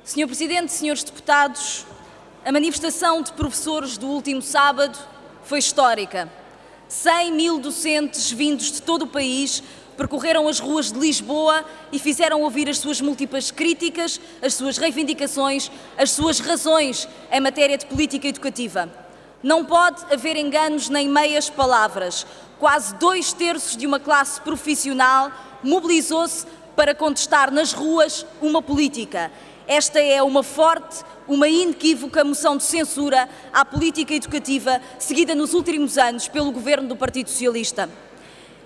Senhor Presidente, senhores deputados, a manifestação de professores do último sábado foi histórica. 100.000 docentes vindos de todo o país percorreram as ruas de Lisboa e fizeram ouvir as suas múltiplas críticas, as suas reivindicações, as suas razões em matéria de política educativa. Não pode haver enganos nem meias palavras. Quase 2/3 de uma classe profissional mobilizou-se para contestar nas ruas uma política. Esta é uma forte, uma inequívoca moção de censura à política educativa seguida nos últimos anos pelo governo do Partido Socialista.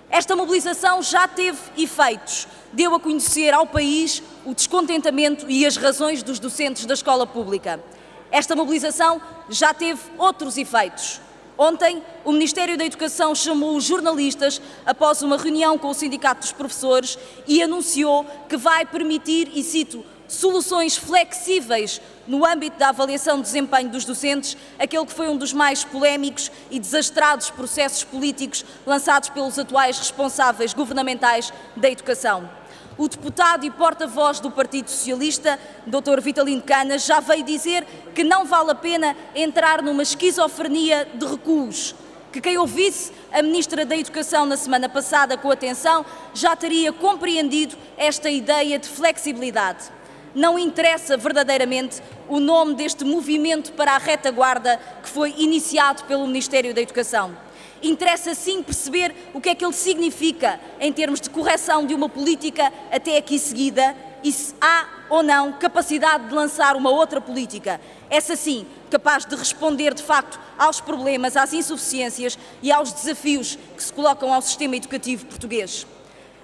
Esta mobilização já teve efeitos. Deu a conhecer ao país o descontentamento e as razões dos docentes da escola pública. Esta mobilização já teve outros efeitos. Ontem, o Ministério da Educação chamou os jornalistas após uma reunião com o Sindicato dos Professores e anunciou que vai permitir, e cito, soluções flexíveis no âmbito da avaliação de desempenho dos docentes, aquele que foi um dos mais polémicos e desastrados processos políticos lançados pelos atuais responsáveis governamentais da educação. O deputado e porta-voz do Partido Socialista, Dr. Vitalino Canas, já veio dizer que não vale a pena entrar numa esquizofrenia de recuos, que quem ouvisse a Ministra da Educação na semana passada com atenção já teria compreendido esta ideia de flexibilidade. Não interessa verdadeiramente o nome deste movimento para a retaguarda que foi iniciado pelo Ministério da Educação. Interessa sim perceber o que é que ele significa em termos de correção de uma política até aqui seguida e se há ou não capacidade de lançar uma outra política. Essa sim, capaz de responder de facto aos problemas, às insuficiências e aos desafios que se colocam ao sistema educativo português.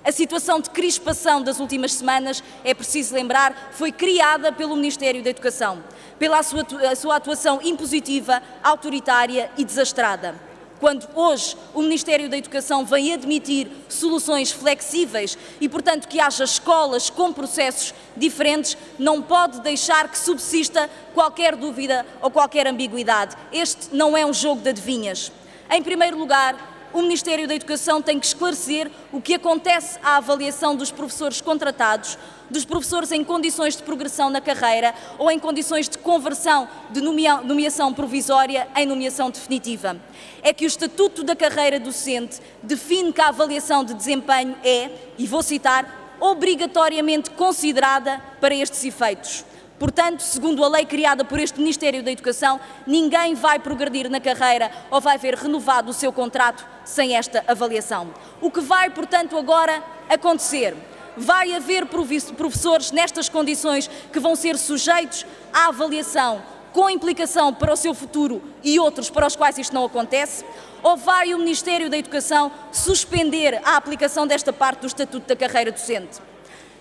A situação de crispação das últimas semanas, é preciso lembrar, foi criada pelo Ministério da Educação, pela sua atuação impositiva, autoritária e desastrada. Quando hoje o Ministério da Educação vem admitir soluções flexíveis e, portanto, que haja escolas com processos diferentes, não pode deixar que subsista qualquer dúvida ou qualquer ambiguidade. Este não é um jogo de adivinhas. Em primeiro lugar, o Ministério da Educação tem que esclarecer o que acontece à avaliação dos professores contratados, dos professores em condições de progressão na carreira ou em condições de conversão de nomeação provisória em nomeação definitiva. É que o Estatuto da Carreira Docente define que a avaliação de desempenho é, e vou citar, obrigatoriamente considerada para estes efeitos. Portanto, segundo a lei criada por este Ministério da Educação, ninguém vai progredir na carreira ou vai ver renovado o seu contrato sem esta avaliação. O que vai, portanto, agora acontecer? Vai haver professores nestas condições que vão ser sujeitos à avaliação com implicação para o seu futuro e outros para os quais isto não acontece? Ou vai o Ministério da Educação suspender a aplicação desta parte do Estatuto da Carreira Docente?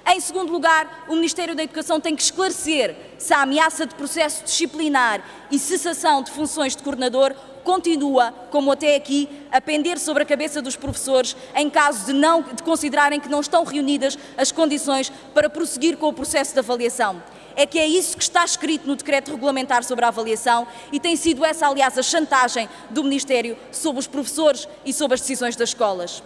Em segundo lugar, o Ministério da Educação tem que esclarecer se a ameaça de processo disciplinar e cessação de funções de coordenador continua, como até aqui, a pender sobre a cabeça dos professores em caso de considerarem que não estão reunidas as condições para prosseguir com o processo de avaliação. É que é isso que está escrito no decreto regulamentar sobre a avaliação e tem sido essa, aliás, a chantagem do Ministério sobre os professores e sobre as decisões das escolas.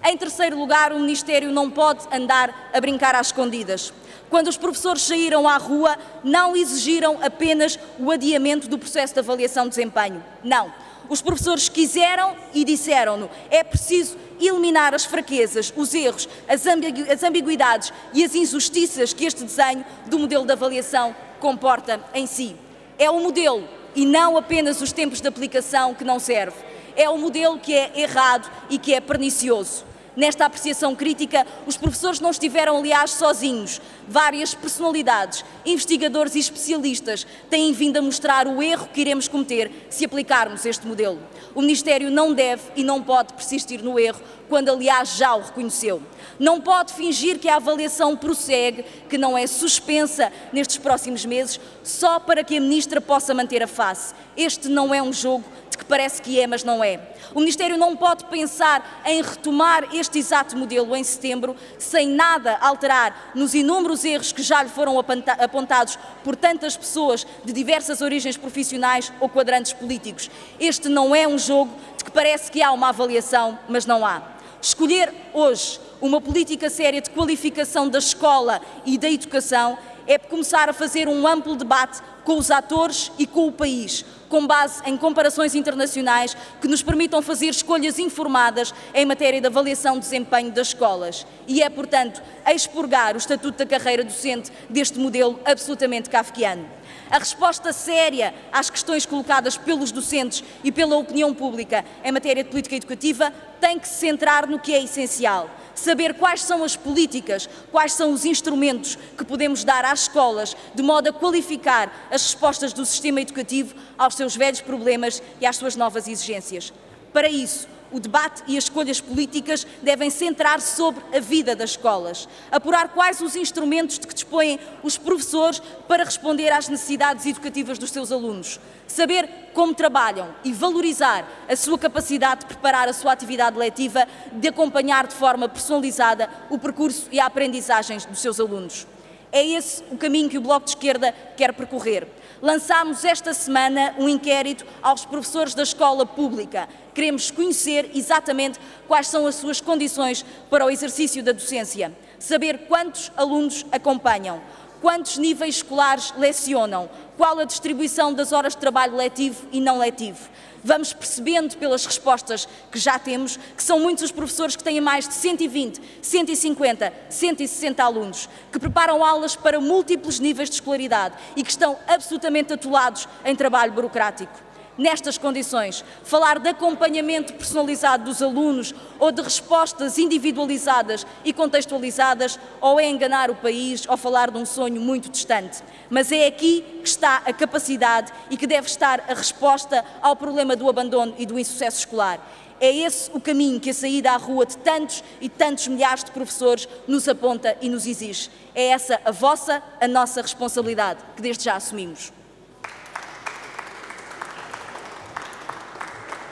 Em terceiro lugar, o Ministério não pode andar a brincar às escondidas. Quando os professores saíram à rua, não exigiram apenas o adiamento do processo de avaliação de desempenho. Não. Os professores quiseram e disseram-no. É preciso eliminar as fraquezas, os erros, as ambiguidades e as injustiças que este desenho do modelo de avaliação comporta em si. É o modelo e não apenas os tempos de aplicação que não serve. É o modelo que é errado e que é pernicioso. Nesta apreciação crítica, os professores não estiveram, aliás, sozinhos. Várias personalidades, investigadores e especialistas têm vindo a mostrar o erro que iremos cometer se aplicarmos este modelo. O Ministério não deve e não pode persistir no erro, quando, aliás, já o reconheceu. Não pode fingir que a avaliação prossegue, que não é suspensa nestes próximos meses, só para que a Ministra possa manter a face. Este não é um jogo de que parece que é, mas não é. O Ministério não pode pensar em retomar este exato modelo em setembro sem nada alterar nos inúmeros erros que já lhe foram apontados por tantas pessoas de diversas origens profissionais ou quadrantes políticos. Este não é um jogo de que parece que há uma avaliação, mas não há. Escolher hoje uma política séria de qualificação da escola e da educação é começar a fazer um amplo debate com os atores e com o país, com base em comparações internacionais que nos permitam fazer escolhas informadas em matéria de avaliação de desempenho das escolas. E é, portanto, expurgar o Estatuto da Carreira Docente deste modelo absolutamente kafkiano. A resposta séria às questões colocadas pelos docentes e pela opinião pública em matéria de política educativa tem que se centrar no que é essencial. Saber quais são as políticas, quais são os instrumentos que podemos dar às escolas de modo a qualificar as respostas do sistema educativo aos seus velhos problemas e às suas novas exigências. Para isso, o debate e as escolhas políticas devem centrar-se sobre a vida das escolas, apurar quais os instrumentos de que dispõem os professores para responder às necessidades educativas dos seus alunos, saber como trabalham e valorizar a sua capacidade de preparar a sua atividade letiva, de acompanhar de forma personalizada o percurso e a aprendizagem dos seus alunos. É esse o caminho que o Bloco de Esquerda quer percorrer. Lançámos esta semana um inquérito aos professores da escola pública. Queremos conhecer exatamente quais são as suas condições para o exercício da docência, saber quantos alunos acompanham, quantos níveis escolares lecionam, qual a distribuição das horas de trabalho letivo e não letivo. Vamos percebendo pelas respostas que já temos que são muitos os professores que têm mais de 120, 150, 160 alunos, que preparam aulas para múltiplos níveis de escolaridade e que estão absolutamente atolados em trabalho burocrático. Nestas condições, falar de acompanhamento personalizado dos alunos ou de respostas individualizadas e contextualizadas ou é enganar o país ou falar de um sonho muito distante. Mas é aqui que está a capacidade e que deve estar a resposta ao problema do abandono e do insucesso escolar. É esse o caminho que a saída à rua de tantos e tantos milhares de professores nos aponta e nos exige. É essa a vossa, a nossa responsabilidade, que desde já assumimos.